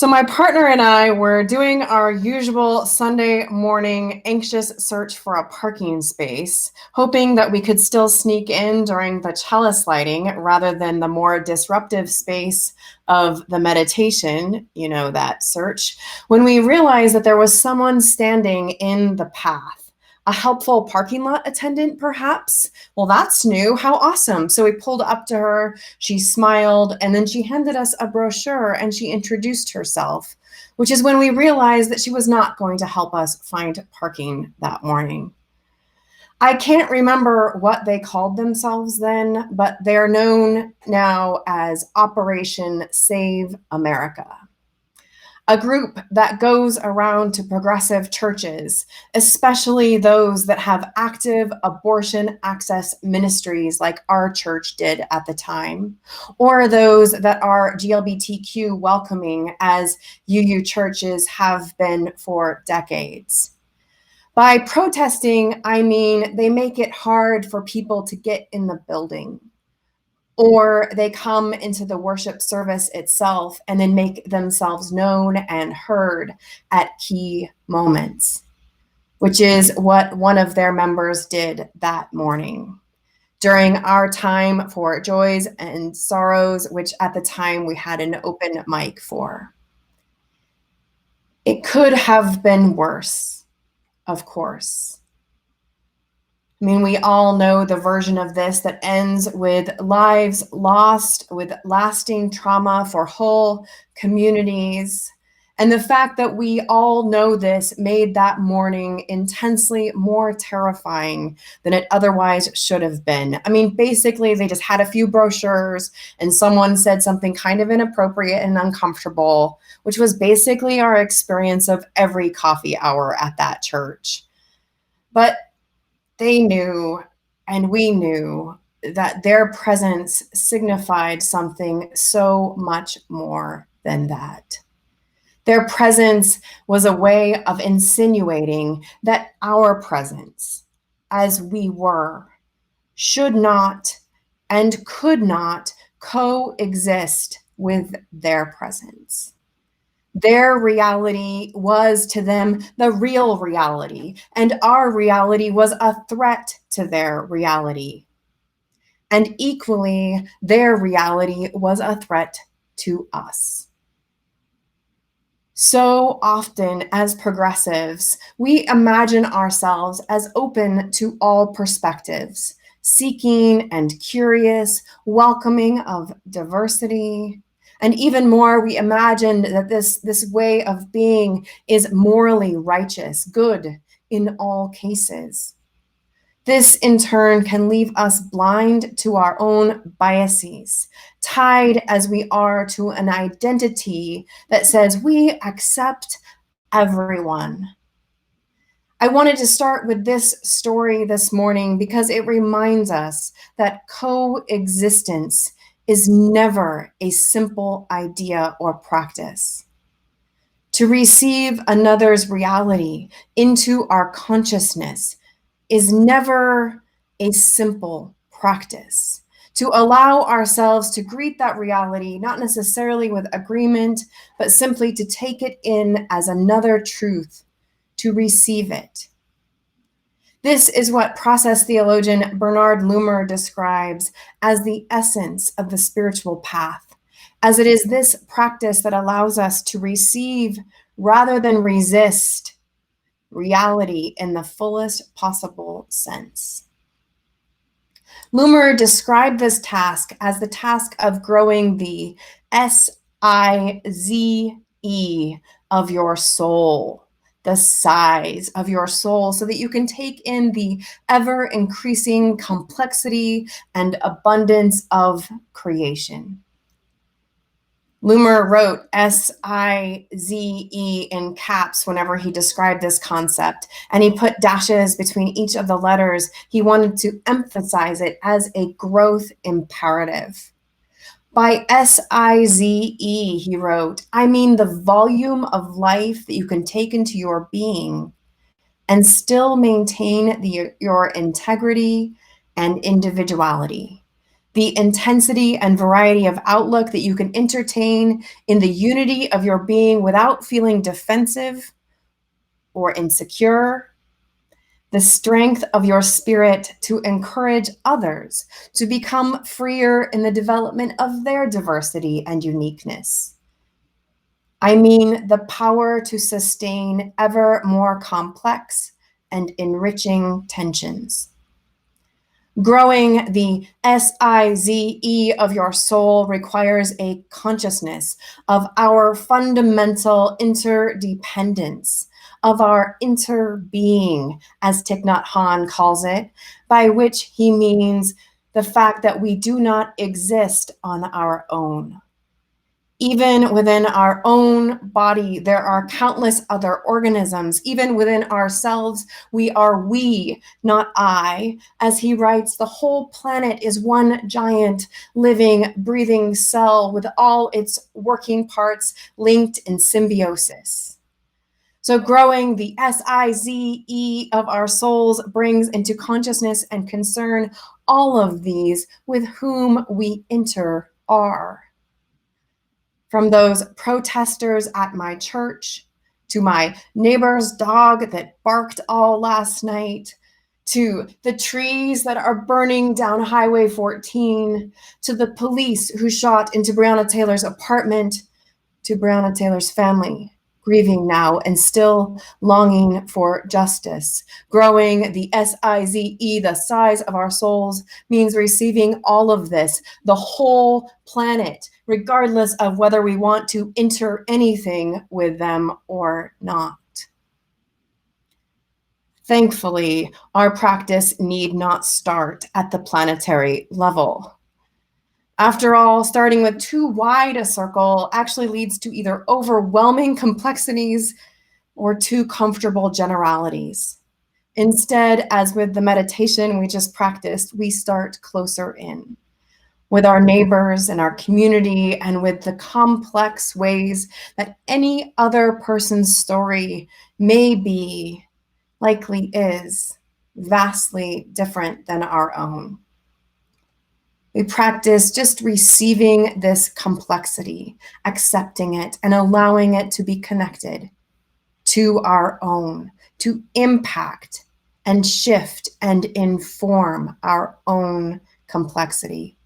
So my partner and I were doing our usual Sunday morning anxious search for a parking space, hoping that we could still sneak in during the chalice lighting rather than the more disruptive space of the meditation, that search, when we realized that there was someone standing in the path. A helpful parking lot attendant, perhaps? Well, that's new. How awesome. So we pulled up to her. She smiled, and then she handed us a brochure and she introduced herself, which is when we realized that she was not going to help us find parking that morning. I can't remember what they called themselves then, but they're known now as Operation Save America, a group that goes around to progressive churches, especially those that have active abortion access ministries like our church did at the time, or those that are GLBTQ welcoming as UU churches have been for decades. By protesting, I mean they make it hard for people to get in the building, or they come into the worship service itself and then make themselves known and heard at key moments, which is what one of their members did that morning during our time for joys and sorrows, which at the time we had an open mic for. It could have been worse, of course. I mean, we all know the version of this that ends with lives lost, with lasting trauma for whole communities. And the fact that we all know this made that morning intensely more terrifying than it otherwise should have been. I mean, basically, they just had a few brochures and someone said something kind of inappropriate and uncomfortable, which was basically our experience of every coffee hour at that church. But they knew, and we knew, that their presence signified something so much more than that. Their presence was a way of insinuating that our presence, as we were, should not and could not coexist with their presence. Their reality was to them the real reality, and our reality was a threat to their reality. And equally, their reality was a threat to us. So often, as progressives, we imagine ourselves as open to all perspectives, seeking and curious, welcoming of diversity. And even more, we imagine that this way of being is morally righteous, good in all cases. This, in turn, can leave us blind to our own biases, tied as we are to an identity that says we accept everyone. I wanted to start with this story this morning because it reminds us that coexistence is never a simple idea or practice. To receive another's reality into our consciousness is never a simple practice. To allow ourselves to greet that reality, not necessarily with agreement, but simply to take it in as another truth, to receive it. This is what process theologian Bernard Loomer describes as the essence of the spiritual path, as it is this practice that allows us to receive rather than resist reality in the fullest possible sense. Loomer described this task as the task of growing the size of your soul, the size of your soul, so that you can take in the ever-increasing complexity and abundance of creation. Loomer wrote SIZE in caps whenever he described this concept, and he put dashes between each of the letters. He wanted to emphasize it as a growth imperative. By SIZE, he wrote, I mean the volume of life that you can take into your being and still maintain your integrity and individuality. the intensity and variety of outlook that you can entertain in the unity of your being without feeling defensive or insecure, the strength of your spirit to encourage others to become freer in the development of their diversity and uniqueness. I mean, the power to sustain ever more complex and enriching tensions. Growing the SIZE of your soul requires a consciousness of our fundamental interdependence, of our interbeing, as Thich Nhat Hanh calls it, by which he means the fact that we do not exist on our own. Even within our own body, there are countless other organisms. Even within ourselves, we are we, not I. As he writes, the whole planet is one giant, living, breathing cell with all its working parts linked in symbiosis. So growing the SIZE of our souls brings into consciousness and concern all of these with whom we are. From those protesters at my church, to my neighbor's dog that barked all last night, to the trees that are burning down Highway 14, to the police who shot into Breonna Taylor's apartment, to Breonna Taylor's family, grieving now and still longing for justice. Growing the SIZE, the size of our souls, means receiving all of this, the whole planet, regardless of whether we want to enter anything with them or not. Thankfully, our practice need not start at the planetary level. After all, starting with too wide a circle actually leads to either overwhelming complexities or too comfortable generalities. Instead, as with the meditation we just practiced, we start closer in with our neighbors and our community and with the complex ways that any other person's story may be, likely is, vastly different than our own. We practice just receiving this complexity, accepting it, and allowing it to be connected to our own, to impact and shift and inform our own complexity.